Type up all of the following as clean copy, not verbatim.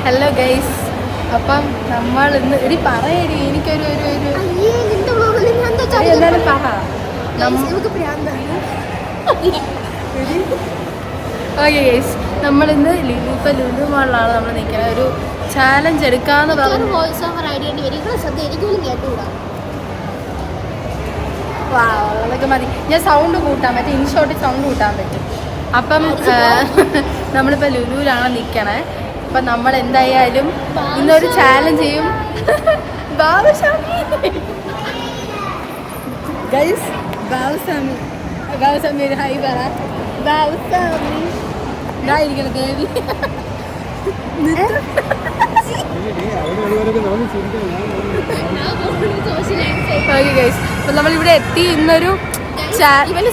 Hello guys, അപ്പം നമ്മൾ ഇന്ന് ഇടി പറയടി എനിക്കൊരു എന്തായാലും പറ. ഓക്കെ ഗൈസ്, നമ്മളിന്ന് ലുലു മാളിലാണ് നമ്മൾ നിൽക്കുന്നത്. ഒരു ചാലഞ്ച് എടുക്കാന്ന് പറഞ്ഞു. അതൊക്കെ മതി. ഞാൻ സൗണ്ട് കൂട്ടാൻ പറ്റും, ഇൻഷോട്ടിൽ സൗണ്ട് കൂട്ടാൻ പറ്റും. അപ്പം നമ്മളിപ്പോൾ ലുലുവിലാണ് നിൽക്കണേ. അപ്പം നമ്മൾ എന്തായാലും ഇന്നൊരു ചാലഞ്ച് ചെയ്യും. ഗൈസ്, ബാബുസ്വാമി ഒരു ഹൈ പറ. ബാബുസ്വാമി ഇതായിരിക്കണം ദേവി. ഓക്കെ ഗൈസ്, അപ്പം നമ്മളിവിടെ എത്തി. ഇന്നൊരു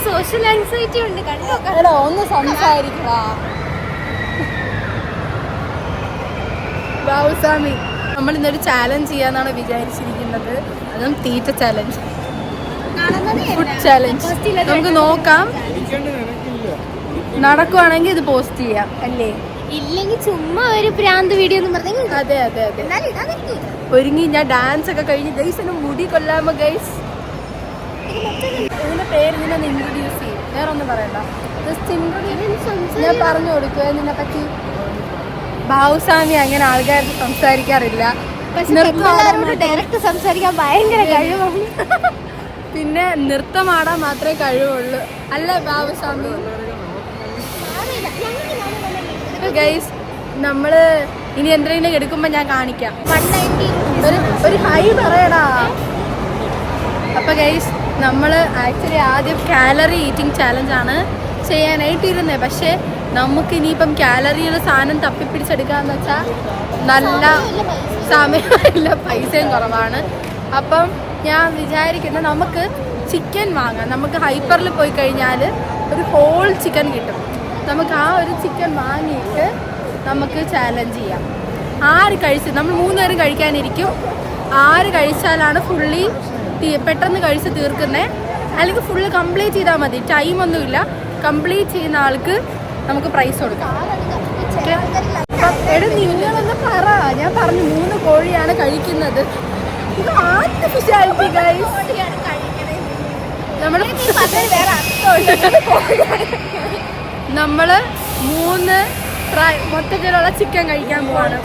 സോഷ്യൽ ആൻസൈറ്റി ഉണ്ട്. കണ്ടോ, ഒന്ന് സംസാരിക്കുക. ബാബുസ്വാമി, നമ്മൾ ഇന്നൊരു ചാലഞ്ച് ചെയ്യാന്നാണ് വിചാരിച്ചിരിക്കുന്നത്. അതും തീറ്റ ചാലഞ്ച്, ഫുഡ് ചാലഞ്ച്. നമുക്ക് നോക്കാം, നടക്കുവാണെങ്കിൽ ഇത് പോസ്റ്റ് ചെയ്യാം അല്ലേ? ഇല്ലെങ്കിൽ ചുമ്മാ ഒരു പ്രാന്ത് വീഡിയോ എന്ന് പറഞ്ഞു. അതെ അതെ അതെ. ഒരുങ്ങി ഞാൻ ഡാൻസ് ഒക്കെ കഴിഞ്ഞ് ഗൈസ് എന്നെ മുടി കൊല്ലാമോ ഗൈസ്? ഇതിന്റെ പേര് നിന്നൊന്ന് ഇൻട്രൊഡ്യൂസ് ചെയ്യും, വേറെ ഒന്നും പറയണ്ട. ഞാൻ പറഞ്ഞു കൊടുക്കുക ഇതിനെ പറ്റി. ബാബുസ്വാമി അങ്ങനെ ആൾക്കാർക്ക് സംസാരിക്കാറില്ല, ഡയറക്റ്റ് സംസാരിക്കാൻ ഭയങ്കര കഴിവാണ്. പിന്നെ നൃത്തമാടാൻ മാത്രമേ കഴിവുള്ളൂ അല്ലേ ബാബുസ്വാമി? ഗൈസ്, നമ്മള് ഇനി എന്തെങ്കിലും എടുക്കുമ്പോ ഞാൻ കാണിക്കാം. ഒരു ഹൈ പറയടാ. അപ്പൊ ഗൈസ്, നമ്മള് ആക്ച്വലി ആദ്യം കാലറി ഈറ്റിംഗ് ചാലഞ്ചാണ് ചെയ്യാനായിട്ടിരുന്നത്. പക്ഷെ നമുക്ക് ഇനിയിപ്പം കാലറിയുള്ള സാധനം തപ്പിപ്പിടിച്ചെടുക്കാന്ന് വെച്ചാൽ നല്ല സമയമില്ല, പൈസയും കുറവാണ്. അപ്പം ഞാൻ വിചാരിക്കുന്നത് നമുക്ക് ചിക്കൻ വാങ്ങാം. നമുക്ക് ഹൈപ്പറിൽ പോയി കഴിഞ്ഞാൽ ഒരു ഹോൾ ചിക്കൻ കിട്ടും. നമുക്ക് ആ ഒരു ചിക്കൻ വാങ്ങിയിട്ട് നമുക്ക് ചാലഞ്ച് ചെയ്യാം. ആര് കഴിച്ച്, നമ്മൾ 3 നേരം കഴിക്കാനിരിക്കും. ആര് കഴിച്ചാലാണ് ഫുള്ളി പെട്ടെന്ന് കഴിച്ച് തീർക്കുന്നത്, അല്ലെങ്കിൽ ഫുള്ള് കംപ്ലീറ്റ് ചെയ്താൽ മതി. ടൈമൊന്നുമില്ല. കംപ്ലീറ്റ് ചെയ്യുന്ന ആൾക്ക് നമുക്ക് പ്രൈസ് കൊടുക്കാം. എടാ നിങ്ങളൊന്ന് പറ. ഞാൻ പറഞ്ഞു 3 കോഴിയാണ് കഴിക്കുന്നത്. ഇത് ആർട്ടിഫിഷ്യാലിറ്റി ഗൈസ്. നമ്മള് 3 മൊത്തത്തിലുള്ള ചിക്കൻ കഴിക്കാൻ പോവാണ്.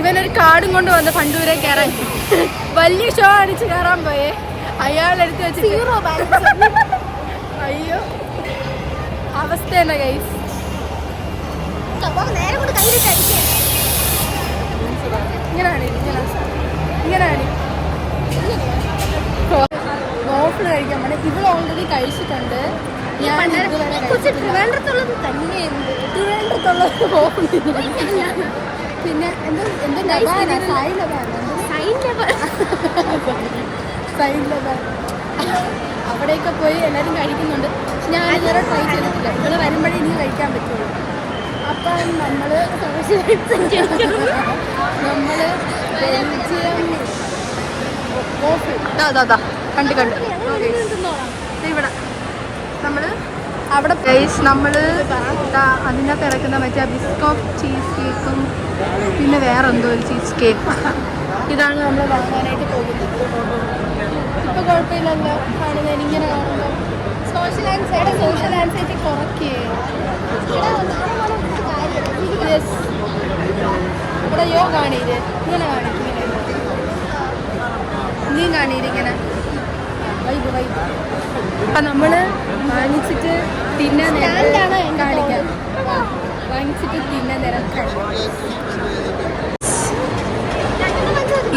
ഇവനൊരു കാർഡും കൊണ്ട് വന്ന് ഫണ്ടൂരെ കയറാൻ വലിയ ഷോ അടിച്ച് കയറാൻ പോയേ. അയാളെടുത്ത് വെച്ച് അയ്യോ അവസ്ഥ തന്നെ ഗൈസ്. ഇങ്ങനെയാണ് ഗോഫിൾ കഴിക്കാൻ പോണേ. ഇവൾ ഓൾറെഡി കഴിച്ചിട്ടുണ്ട്. ഞാൻ ട്രിവാൻഡ്രത്തുള്ളത് തന്നെ. പിന്നെ അവിടെയൊക്കെ പോയി എല്ലാവരും കഴിക്കുന്നുണ്ട്. ഞാൻ ഇതുവരെ ട്രൈ ചെയ്തിട്ടില്ല. ഇവിടെ വരുമ്പോഴേ ഇനി കഴിക്കാൻ പറ്റുള്ളൂ. അപ്പം നമ്മള് കണ്ടു ഇവിടെ നമ്മള് അവിടെ നമ്മൾ അതിനകത്ത് ഇറക്കുന്ന മറ്റേ ബിസ്കോഫ് ചീസ് കേക്കും പിന്നെ വേറെ എന്തോ ഒരു ചീസ് കേക്ക്. ഇതാണ് നമ്മൾ വാങ്ങാനായിട്ട് പോകുന്നത്. ഇപ്പൊ കുഴപ്പമില്ലല്ലോ കാണുന്നത്. ഇങ്ങനെ കാണുമ്പോൾ സോഷ്യൽ ആൻസൈറ്റി കുറയ്ക്കേ. ഇവിടെ യോ കാണീര്, ഇങ്ങനെ കാണിക്കും. നീ കാണീരിങ്ങനെ വൈബ്. അപ്പം നമ്മൾ വാങ്ങിച്ചിട്ട് തിന്നാൻ നേരം കാണിക്കാം. വാങ്ങിച്ചിട്ട് തിന്നാൻ നേരം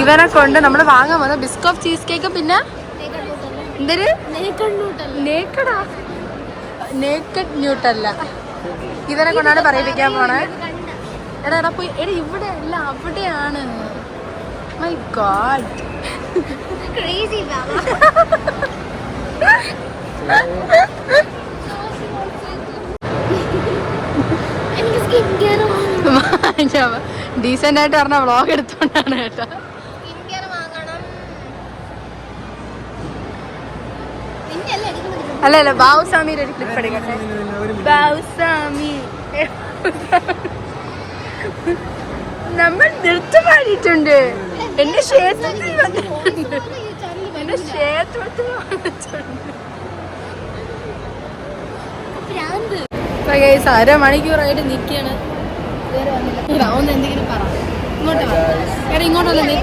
ഇവനെ കൊണ്ട് നമ്മൾ വാങ്ങാൻ വന്ന ബിസ്കോഫ് ചീസ് കേക്ക് പിന്നെ എന്തൊരു നേക്കഡ് ന്യൂട്ടല്ല. ഇവനെ കൊണ്ടാണ് പറയിപ്പിക്കാൻ പോണേ. എടാ പോയി എടാ, ഇവിടെ അല്ല അവിടെയാണ്. മൈ ഗോഡ്, ഡീസന്റ് ആയിട്ട് പറഞ്ഞ വ്ളോഗ് എടുത്തോണ്ടാണ് കേട്ടോ. അല്ല ബാബുസ്വാമിയുടെ ഒരു ക്ലിപ്പ് എടുക്കട്ടെ. ബാബുസ്വാമി നമ്മൾ നൃത്തം പാടിയിട്ടുണ്ട്. എന്റെ ക്ഷേത്രത്തിൽ വന്നിട്ടുണ്ട്. എന്റെ ക്ഷേത്രത്തിൽ വന്നിട്ടുണ്ട്. അരമണിക്കൂറായിട്ട് നിൽക്കാണ്. ഒന്ന് എന്തെങ്കിലും പറ. ഇങ്ങോട്ട് എടാ ഇങ്ങോട്ടല്ല നീ.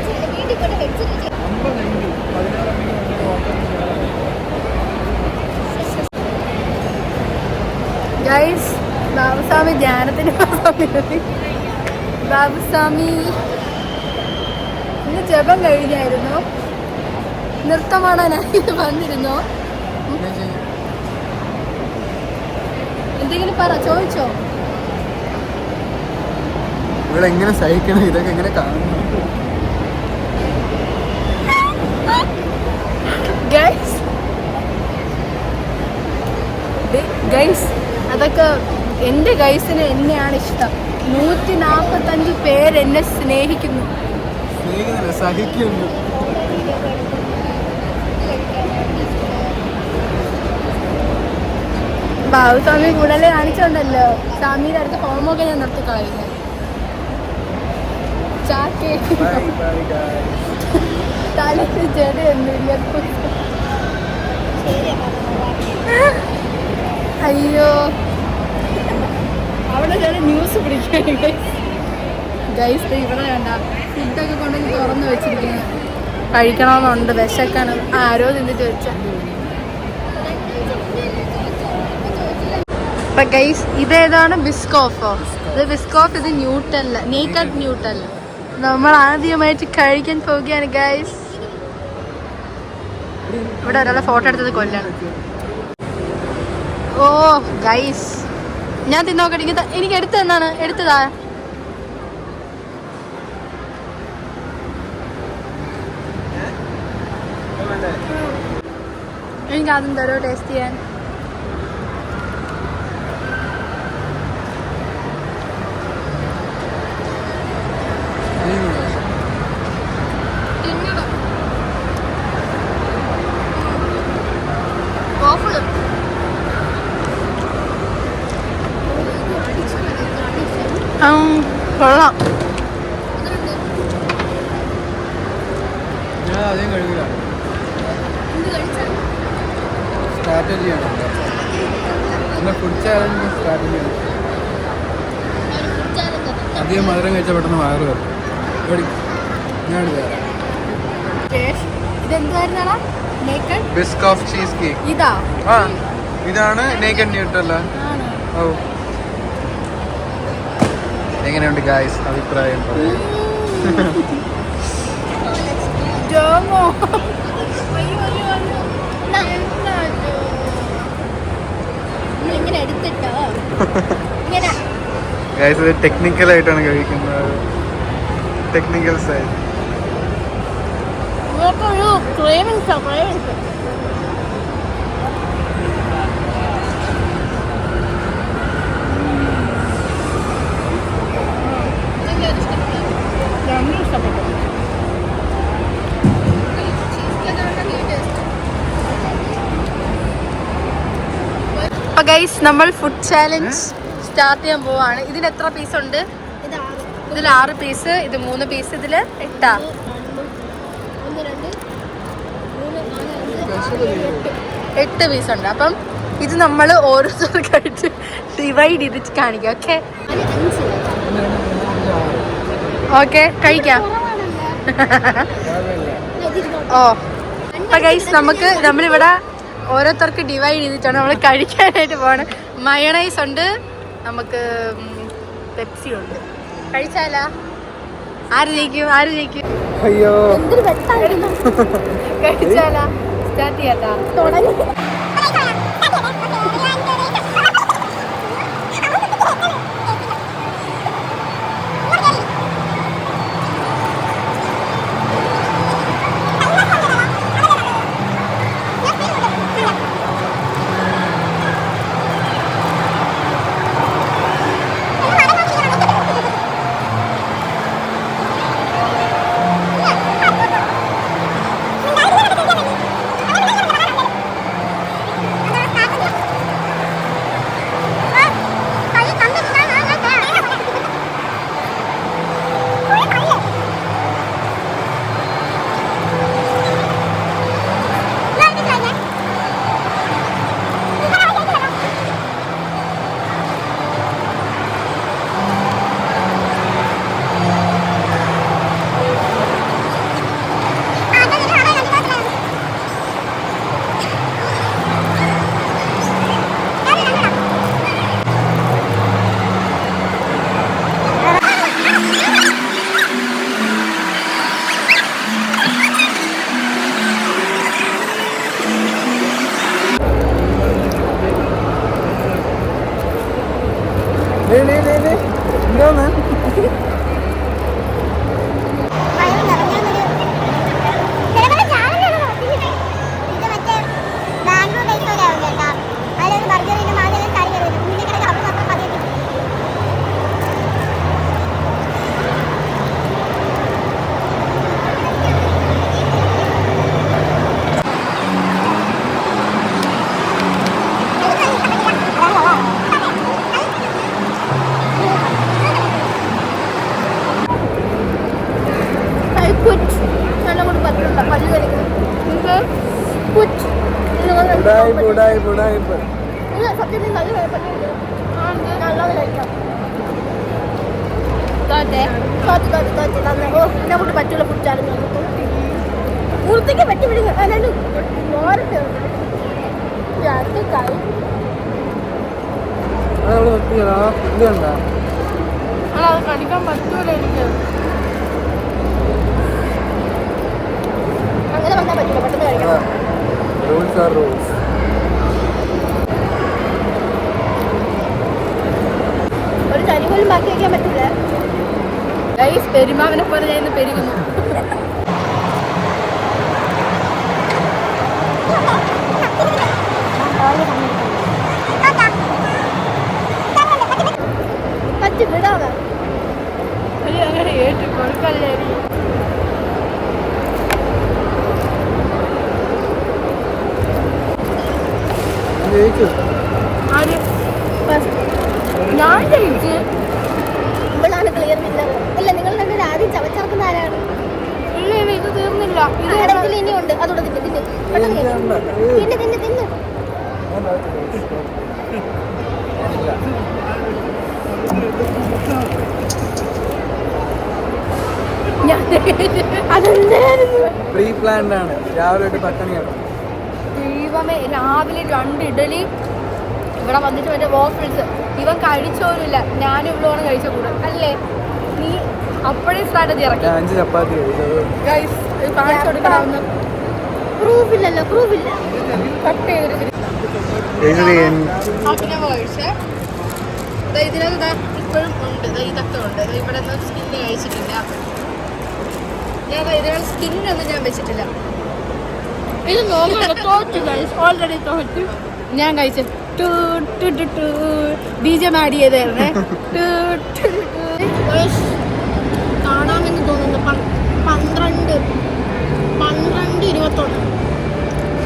ഗൈസ് ബാബുസ്വാമി ധ്യാനത്തിന് ബാബുസ്വാമി ഇന്ന് ജപം കഴിഞ്ഞായിരുന്നു. നൃത്തമാടാനായി വന്നിരുന്നോ? എന്തെങ്കിലും പറ, ചോദിച്ചോ. ഇവിടെ എങ്ങനെ സഹിക്കണം, ഇതൊക്കെ എങ്ങനെ കാണണം? ഗൈസ് അതൊക്കെ എൻ്റെ ഗൈസിന് എന്നെയാണ് ഇഷ്ടം. 145 പേര് എന്നെ സ്നേഹിക്കുന്നു. സഹിക്കുന്നു. ബാബുസ്വാമി കൂടുതൽ കാണിച്ചോണ്ടല്ലോ സ്വാമിയുടെ അടുത്ത് ഹോമൊക്കെ ഞാൻ നിർത്തി കളയുന്നത്. ചാക്കേ തലക്ക് ചെടിയൊന്നുമില്ല. അയ്യോ അവിടെ ചില ന്യൂസ് പിടിക്കുകയാണ് ഗൈസ്. ഇവിടെ വേണ്ട ഫുഡൊക്കെ കൊണ്ടുവന്ന് തുറന്ന് വെച്ചിരിക്കുന്നത്. കഴിക്കണമെന്നുണ്ട്, വിശക്കണം. ആരോ നിന്ന് ചോദിച്ചാൽ. അപ്പൊ ഗൈസ് ഇതേതാണ് ബിസ്കോഫോ? ഇത് ബിസ്കോഫ്, ഇത് ന്യൂട്ടല്ല, നേക്കഡ് ന്യൂട്ടല്ല. നമ്മൾ ആദ്യമായിട്ട് കഴിക്കാൻ പോവുകയാണ് ഗൈസ്. ഇവിടെ ഒരാളെ ഫോട്ടോ എടുത്തത് കൊല്ലാണ്. ഓ ഗൈസ് ഞാൻ തിന്നോക്കട്ടെ. എനിക്ക് എടുത്തു തന്നാണ്, എടുത്തതാ. എനിക്ക് ആദ്യം തരോ ടേസ്റ്റ് ചെയ്യാൻ. കൊള്ളാം. ഞാൻ ആദ്യം കഴിക്കില്ല. സ്ട്രാറ്റജിയാണ്. പിന്നെ ഫുഡ് ചാലഞ്ച് സ്ട്രാറ്റജിയാണ്. അധികം മധുരം കഴിച്ചാൽ പെട്ടെന്ന് വയറ് കയറും. ഞാൻ ബിസ്കോഫ് ചീസ് കേക്ക്. ഇതാ ഇതാണ് നേക്കഡ് ന്യൂട്ടല്ല. ഓ എങ്ങനെയുണ്ട് ഗായ്സ്, അഭിപ്രായം പറയാം. ഗായ്സ് ഇത് ടെക്നിക്കലായിട്ടാണ് കഴിക്കുന്നത്. Technical side. അപ്പൊ ഗൈസ് നമ്മൾ ഫുഡ് ചാലഞ്ച് സ്റ്റാർട്ട് ചെയ്യാൻ പോവാണ്. ഇതിൽ എത്ര പീസ് ഉണ്ട്? ഇതിൽ 6 പീസ്, ഇത് 3 പീസ്, ഇതിൽ 8 പീസ് ഉണ്ട്. അപ്പം ഇത് നമ്മൾ ഓരോരുത്തർക്കായിട്ട് ഡിവൈഡ് ചെയ്തിട്ട് കാണിക്കാം. ഓക്കെ ഓക്കെ കഴിക്കാം. ഓ അപ്പൊ ഗൈസ് നമ്മളിവിടെ ഓരോരുത്തർക്ക് ഡിവൈഡ് ചെയ്തിട്ടാണ് നമ്മൾ കഴിക്കാനായിട്ട് പോകണം. മയണൈസ് ഉണ്ട്, നമുക്ക് പെപ്സി ഉണ്ട്. കഴിച്ചാലാ? ആര് ജയിക്കും? അയ്യോ കഴിച്ചാലാ? സ്റ്റാർട്ട് ചെയ്യാത്താ? തുടങ്ങി. സത്യത്തിൽ നല്ല കുഴപ്പമില്ല. നല്ലത് കഴിക്കാം. തോറ്റ് തന്നെ. ഓ എന്നെ കൊണ്ട് പറ്റുള്ള ഫുഡ് ചാലഞ്ച് വൃത്തിക്ക് പറ്റി വിടുക. അല്ലാണ്ട് ഓരോ കൈ അത് കടിക്കാൻ പറ്റൂല എനിക്ക്. അങ്ങനെ വന്നാൽ പറ്റില്ല. പെട്ടെന്ന് കഴിക്കാം. ഒരു തരി പോലും ബാക്കി വയ്ക്കാൻ പറ്റില്ല. ഗൈസ് പെരുമാവിനെ പോലെ ഞാൻ ഇന്ന് പെരുകുന്നു. പറ്റി വിടാതെ അങ്ങനെ ഏറ്റു കൊടുക്കല്ലേ. ആര്? ഞാൻ ജയിച്ചു. ഇവളാണ് ക്ലിയർ വിന്നർ. ഇല്ല നിങ്ങൾ രണ്ടുപേരും ആദ്യം ചവച്ചറക്കുന്ന ആരാണ്? ഇല്ല ഇല്ല ഇത് തീർന്നില്ല. ഇത് ഇടത്തിൽ ഇനിയുണ്ട്. അതോടെ തിന്ന് തിന്ന് പെട്ടെന്ന് തിന്ന് തിന്ന് അതെന്തായിരുന്നു? പ്രീ പ്ലാൻഡ് ആണ്. രാവിലെ പട്ടണിയാണ്. ദൈവമേ രാവിലെ 2 ഇഡലി ഇവിടെ വന്നിട്ട് മറ്റേ വോഫിൾസ് ഇവൻ കഴിച്ചോരില്ല. ഞാനും ഇവളോണ് കഴിച്ച കൂടെ അല്ലേ? നീ അപ്പോഴേ സ്ട്രാറ്റജി ഇറക്കി. 5 ചപ്പാത്തി ഗൈസ് കാണിച്ചു കൊടുക്കണമെന്ന് പ്രൂഫില്ലല്ലോ. പ്രൂഫില്ല. കട്ട് ചെയ്തിട്ട് അഭിനവ് കഴിച്ചേ. ഇതിനകത്ത് ഇപ്പോഴും ഉണ്ട്. ഇതൊക്കെ ഉണ്ട്. ഇവിടെ ഒന്നും സ്കിന്ന് കഴിച്ചിട്ടില്ല. ഞാൻ ഇതിനകത്ത് സ്കിന്നൊന്നും ഞാൻ വെച്ചിട്ടില്ല. ഇത് നോക്കണം. തോറ്റു ഗൈസ്. ഓൾറെഡി തോറ്റു. ഞാൻ കഴിച്ചു. ബീജം ആഡ് ചെയ്തായിരുന്നേ. കാണാമെന്ന് തോന്നുന്നു. 12-21.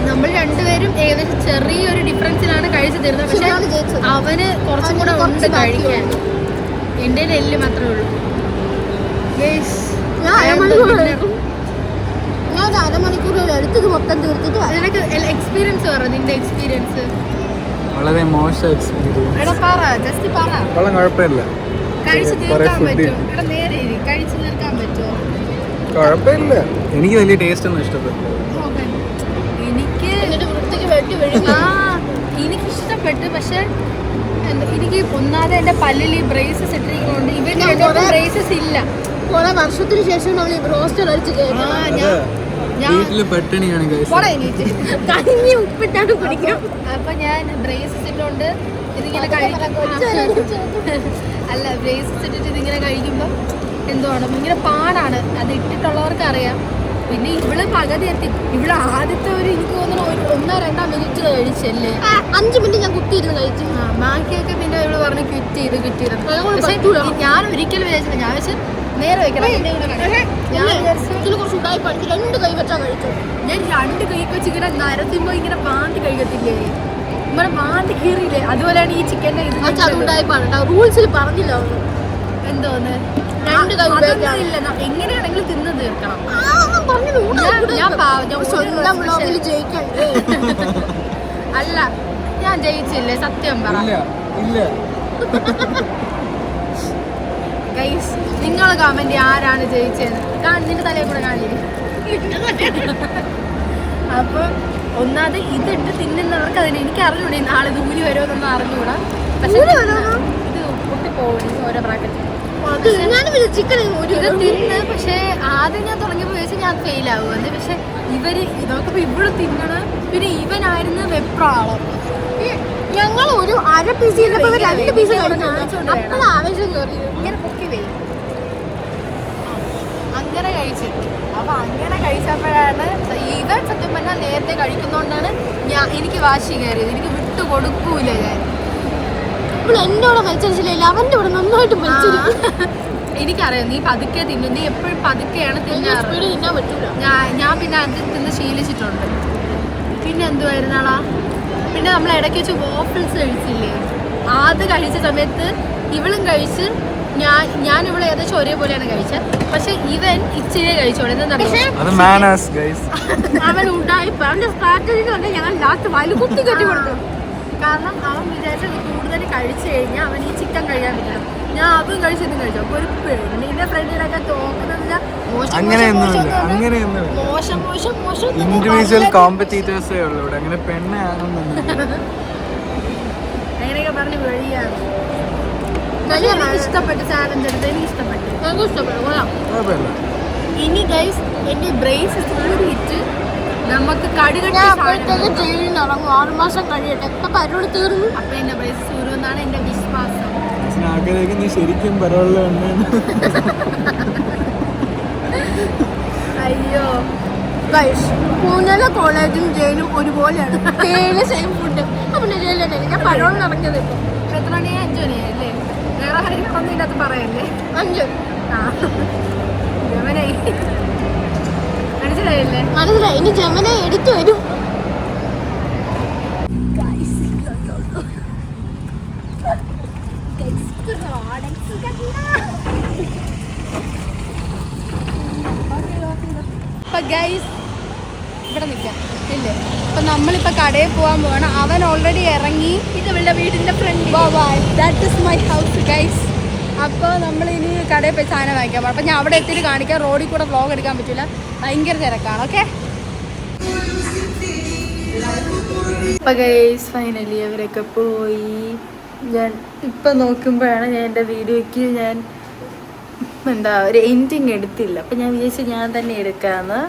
നമ്മൾ രണ്ടുപേരും ഏകദേശം ചെറിയൊരു ഡിഫറൻസിലാണ് കഴിച്ചു തരുന്നത്. പക്ഷെ അവന് കുറച്ചും കൂടെ ഉണ്ട് കഴിക്കാൻ. എൻ്റെ എല്ല് മാത്രമേ ഉള്ളൂ. ഞാൻ അരമണിക്കൂർ എടുത്തത് മൊത്തം തീർത്തിട്ട് നിനക്ക് എക്സ്പീരിയൻസ് പറ. നിന്റെ എക്സ്പീരിയൻസ് വളരെ മോശം എക്സ്പീരിയൻസ്. എടാ പറ. ജസ്റ്റ് പറ. വെള്ളം കുഴപ്പമില്ല. കഴിച്ചു തീർക്കാൻ പറ്റുമോ? എടാ നേരെ കഴിച്ചു തീർക്കാൻ പറ്റുമോ? കുഴപ്പമില്ല. എനിക്ക് വലിയ ടേസ്റ്റ് ഒന്നും ഇഷ്ടപ്പെട്ടു. എനിക്ക് വൃത്തിക്ക് വെട്ടി വീഴുക. എനിക്ക് ഇഷ്ടപ്പെട്ടു. പക്ഷെ എനിക്ക് ഒന്നാതെ എൻ്റെ പല്ലിൽ ഈ ബ്രേസസ് ഇട്ടിരിക്കുന്നതുകൊണ്ട് ഇവർക്ക് ബ്രേസസ് ഇല്ല. കുറെ വർഷത്തിന് ശേഷം നമ്മൾ ഈ ബ്രോസ്റ്റർ അടിച്ച് വീട്ടില് പട്ടിണിയാണ് കഞ്ഞി ഉപ്പിട്ടാണ് കുടിക്കാം. അപ്പൊ ഞാൻ ബ്രേസസ് ഇട്ടുകൊണ്ട് ഇതിങ്ങനെ അല്ല ബ്രേസസ് ഇട്ടിട്ട് ഇതിങ്ങനെ കഴിക്കുമ്പോൾ എന്തുവാണ് ഇങ്ങനെ പാടാണ്. അത് ഇട്ടിട്ടുള്ളവർക്ക് അറിയാം. പിന്നെ ഇവള് പകുതി എത്തി. ഇവള് ആദ്യത്തെ എനിക്ക് തോന്നുന്നു 1-2 മിനിറ്റ് കഴിച്ചല്ലേ. 5 മിനിറ്റ് ഞാൻ കുത്തിയിരുന്ന് കഴിച്ചു. ബാക്കിയൊക്കെ പിന്നെ ഇവള് പറഞ്ഞ് ക്വിറ്റ് ചെയ്ത് ഞാൻ ഒരിക്കലും വിചാരിച്ചില്ല. ഞാൻ വെച്ച് നേരെ വെക്കണം. കുറച്ച് ഉടായി പഠിച്ച് 2 കൈ വെച്ചാൽ കഴിച്ചു. ഞാൻ 2 കൈ വെച്ച് ഇങ്ങനെ നരത്തുമ്പോ ഇങ്ങനെ പാന്തി കഴിക്കത്തില്ലേ? ഇങ്ങനെ പാന്തി കീറിയില്ലേ? അതുപോലെയാണ് ഈ ചിക്കൻ്റെ റൂൾസിൽ പറഞ്ഞില്ല ഒന്നും. എന്തോന്ന് 2 കൈ ഇല്ല. എങ്ങനെയാണെങ്കിലും തിന്ന് തീർക്കണം. ജയിക്കണ്ടേ? അല്ല ഞാൻ ജയിച്ചില്ലേ? സത്യം പറ. ഗൈസ് നിങ്ങൾ കമന്റ് ആരാണ് ജയിച്ചതെന്ന് നിന്റെ തലയിൽ കൂടെ കാണില്ലേ? അപ്പൊ ഒന്നാമത് ഇതിട്ട് തിന്നുന്നവർക്ക് അതിന് എനിക്ക് അറിഞ്ഞൂടെ നാളെ ദൂരി വരുമെന്നൊന്നും അറിഞ്ഞൂടാ. പക്ഷെ ഇത് പൊട്ടിപ്പോകും ഓരോ ബ്രാക്കറ്റ്. ഇത് തിന്ന് പക്ഷെ ആദ്യം ഞാൻ തുടങ്ങിയപ്പോൾ ചോദിച്ചാൽ ഞാൻ ഫെയിൽ ആകുമെന്ന്. പക്ഷെ നോക്കുമ്പോ ഇവിടെ തിന്നണം. പിന്നെ ഇവനായിരുന്നു വെപ്രാളം. ഞങ്ങൾ ഒരു 1/2 പീസ് 2 പീസ് അപ്പോൾ ആവേശം കയറി ഇങ്ങനെ പൊക്കി വരും. അങ്ങനെ കഴിച്ചു. അപ്പൊ അങ്ങനെ കഴിച്ചപ്പോഴാണ് ഇവൻ സത്യം പറഞ്ഞാൽ നേരത്തെ കഴിക്കുന്നോണ്ടാണ് എനിക്ക് വാശി കയറിയത്. എനിക്ക് വിട്ടു കൊടുക്കൂല ഞാൻ. ഇപ്പോൾ എന്നോട് മത്സരിച്ചില്ല. അവൻ്റെ ഇവിടെ നന്നായിട്ട് മത്സരിക്കും. എനിക്കറിയാം നീ പതുക്കെ തിന്നും. നീ എപ്പോഴും പതുക്കെയാണ് തിന്നാറ്. തിന്നാൻ പറ്റൂല. ഞാൻ പിന്നെ അത് തിന്ന് ശീലിച്ചിട്ടുണ്ട്. പിന്നെ എന്തുവായിരുന്നാളാ? പിന്നെ നമ്മൾ ഇടയ്ക്ക് വെച്ച് വോഫിൾസ് കഴിച്ചില്ലേ? അത് കഴിച്ച സമയത്ത് ഇവളും കഴിച്ച് ഞാൻ ഇവിടെ ഏകദേശം ഒരേപോലെയാണ് കഴിച്ചത്. പക്ഷെ ഇവൻ ഇച്ചിരി കഴിച്ചോളൂ. എന്താണെന്നറിയോ? അത് മാനേഴ്സ് ഗൈസ്. അവൻ ഉണ്ടായിപ്പോ അവന്റെ സ്ട്രാറ്റജി തന്നെ ഞങ്ങൾ ലാസ്റ്റ് വായിൽ കുത്തി കെട്ടി കൊടുത്തു. കാരണം അവൻ വിചാരിച്ചത് കൂടുതൽ കഴിച്ചു കഴിഞ്ഞാൽ അവൻ ഈ ചിക്കൻ കഴിക്കാൻ പറ്റണം. ഞാൻ അതും കഴിച്ചതും കഴിച്ചു. അപ്പൊ ഒരു പെണ്ണിന്റെ ഫ്രണ്ടിലൊക്കെ തോന്നുന്നത് അങ്ങനെയൊന്നുമില്ല. മോശം മോശം മോശം ഇൻഡിവിജ്വൽ കോമ്പറ്റീറ്റേഴ്സേ ഉള്ളൂ ഇവിടെ. അങ്ങനെ പെണ്ണെ ആണെന്നൊന്നും അങ്ങനെയൊക്കെ പറഞ്ഞ് വഴിയാണ്. എനിക്ക് ഇഷ്ടപ്പെട്ട ചാലഞ്ച് എടുത്ത് എനിക്ക് ഇഷ്ടപ്പെട്ടു. ഞങ്ങൾക്ക് ഇഷ്ടപ്പെടും. കൊള്ളാം. കുഴപ്പമില്ല. ഇനി ഗൈസ് എന്റെ ബ്രേസ് കൂടിയിട്ട് നമുക്ക് കടുകട്ടി ഞാൻ അപ്പോഴത്തേക്ക് ജയിലിൽ നിന്ന് ഇറങ്ങും. 6 മാസം കഴിയട്ടെ. ഇപ്പൊ പരിപാടി തീർന്നു. അപ്പൊ എന്റെ ബ്രേസ് തീരുമെന്നാണ് എന്റെ വിശ്വാസം. ആഗ്രഹിക്ക് നീ ശരിക്കും പരവുള്ള എണ്ണ. അയ്യോ പൂനെയിലെ കോളേജും ജയിലും ഒരുപോലെയാണ്. ജയിലിൽ സെയിം ഫുഡ്. അപ്പൊ ജയിലിൽ ഞാൻ പരോളിൽ ഇറങ്ങിയത് ഇപ്പൊ. എത്ര മണിയാ? 5 മണിയായല്ലേ? വേറെ കാര്യങ്ങളൊന്നും ഇതിനകത്ത് പറയല്ലേ? 5. ആ ജമനായി മനസ്സിലായില്ലേ? മനസ്സിലായി. ഇനി ജമനെ എടുത്തു വരും. അപ്പൊ ഗൈസ് ഇവിടെ നിൽക്കാം ഇല്ലേ? അപ്പൊ നമ്മളിപ്പോ കടയിൽ പോകാൻ പോവാണ്. അവൻ ഓൾറെഡി ഇറങ്ങി. ഇത് ഇവളുടെ വീടിന്റെ front. That is my house guys. അപ്പോൾ നമ്മളിനി കടയിൽ പോയി സാധനം വാങ്ങിക്കാൻ പോകണം. അപ്പം ഞാൻ അവിടെ എത്തിയിട്ട് കാണിക്കാം. റോഡിൽ കൂടെ വ്ളോഗ് എടുക്കാൻ പറ്റില്ല, ഭയങ്കര തിരക്കാണ്. ഓക്കെ. അപ്പം ഗൈസ് ഫൈനലി അവരൊക്കെ പോയി. ഞാൻ ഇപ്പം നോക്കുമ്പോഴാണ് ഞാൻ എൻ്റെ വീഡിയോയ്ക്ക് ഞാൻ ഒരു എൻഡിങ് എടുത്തില്ല. അപ്പം ഞാൻ വിചാരിച്ചു ഞാൻ തന്നെ എടുക്കാമെന്ന്.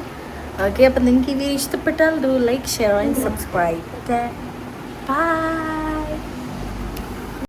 ഓക്കെ. അപ്പം നിങ്ങൾക്ക് ഈ വീഡിയോ ഇഷ്ടപ്പെട്ടാൽ do like share and subscribe. Okay bye.